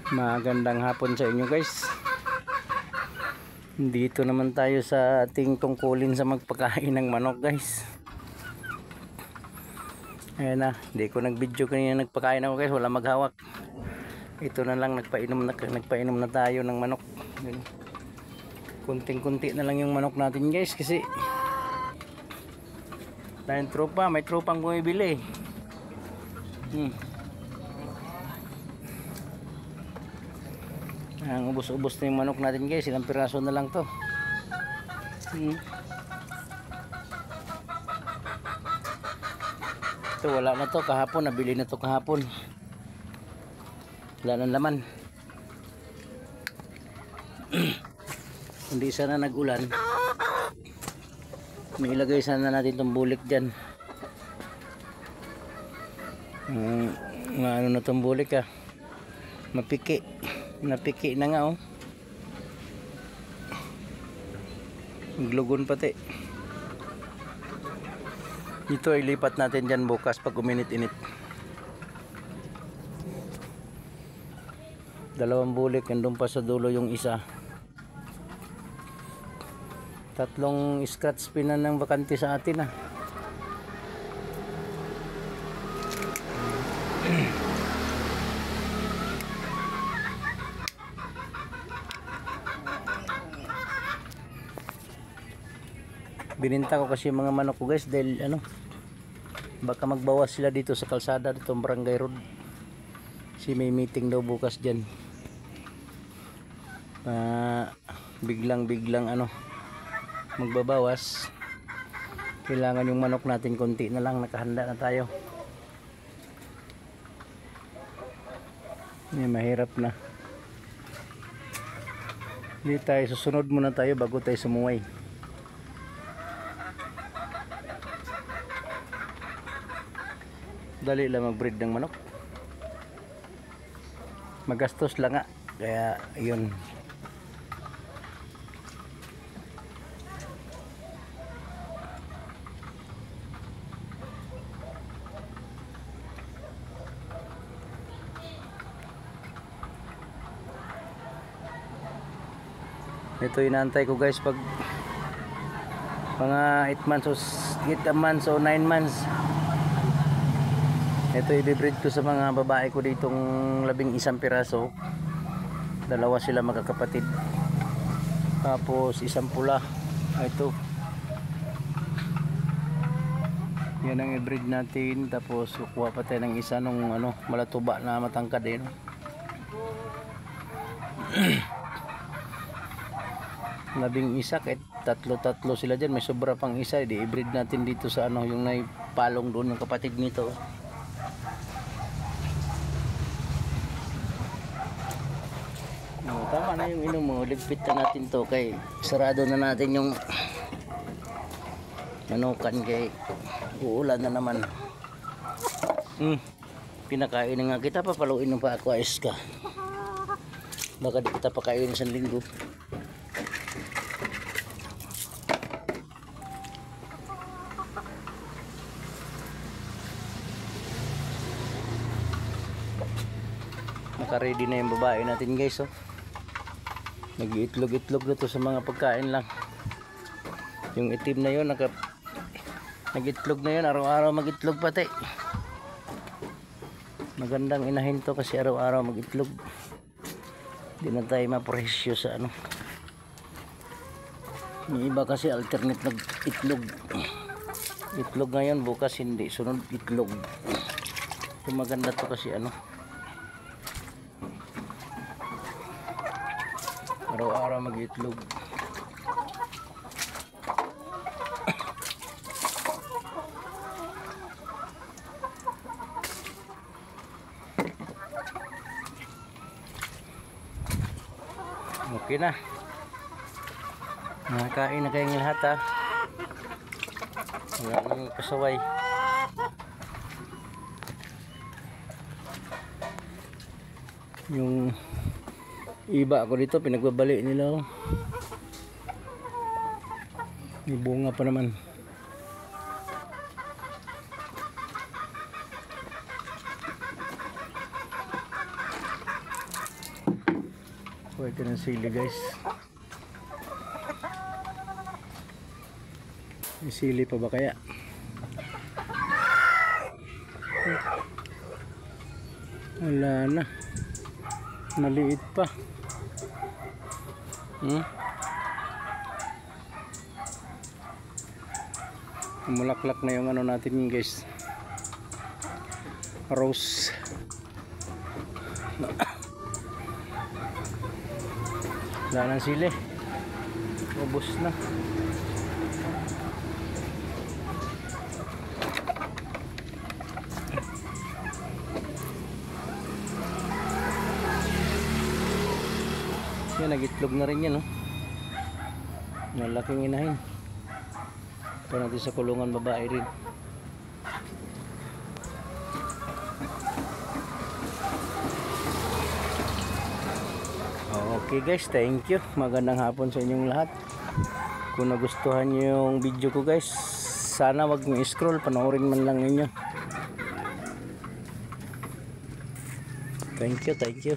Magandang hapon sa inyo guys. Dito naman tayo sa ating tungkulin sa magpakain ng manok guys. Ayan na, hindi ko nag-video kanina, nagpakain ako guys, wala maghawak. Ito na lang, nagpainom na tayo ng manok. Kunting-kunti na lang yung manok natin guys kasi tayong tropa, may tropang bumibili. Ang ubos-ubos na yung manok natin guys, ilang piraso na lang to. Ito wala na to kahapon, nabili na to kahapon. Wala nang laman. Hindi sana nag-ulan, may ilagay sana natin itong bulik dyan. Ano na itong bulik mapiki, napiki na nga maglugon pati. Ito ay lipat natin dyan bukas pag uminit-init. Dalawang bulik, andun pa sa dulo yung isa. 3 scratch pin na ng bakante sa atin Bininta ko kasi yung mga manok ko guys dahil baka magbawas sila dito sa kalsada dito Barangay Road. Kasi may meeting daw bukas dyan. Biglang magbabawas. Kailangan yung manok natin konti na lang, nakahanda na tayo. Mahirap na. Hindi tayo, susunod muna tayo bago tayo sumuway. Dali lang mag-breed ng manok. Magastos lang kaya yun. Ito inaantay ko guys pag mga 8 months o 9 months. Ito i-breed ko sa mga babae ko ditong 11 piraso. 2 sila magkakapatid. Tapos isang pula. Ito. Yan ang i-breed natin. Tapos kukuha pa tayo ng isa nung malatuba na matangkad din. 11 kahit tatlo sila dyan, may sobra pang isa, i-breed natin dito sa yung naipalong doon ng kapatid nito. Tama na yung inom mo, ligpit na natin to kay sarado na natin yung manukan kay uulan na naman. Pinakain na nga kita, papaluin ng pa ako ayos ka, baka di kita pakain isang linggo. Naka-ready na yung babae natin guys. Nag-iitlog-itlog na to sa mga pagkain lang. Yung itim na yun nag-itlog na yun, araw-araw mag-itlog pati. Magandang inahin to kasi araw-araw mag-itlog. Hindi na tayo mapresyo sa yung iba kasi alternate nag-itlog. Itlog ngayon, bukas hindi, sunod itlog. Yung maganda to kasi araw-araw mag-itlog. Okay na. Nakakain na kayong lahat Wala nang kasaway. Yung iba ako dito pinagbabali nila. May bunga pa naman. Pwede ng sili guys. May sili pa ba kaya? Wala na. Maliit pa. Mulaklak na yung ano natin guys. Rose. Wala nang sili. Ubos na. Yan, nagitlog na rin yan, no? Malaking inahin. Ito natin sa kulungan babae rin. Okay guys, thank you. Magandang hapon sa inyong lahat. Kung nagustuhan nyo yung video ko guys, sana wag nyo scroll, panoorin man lang ninyo. Thank you, thank you.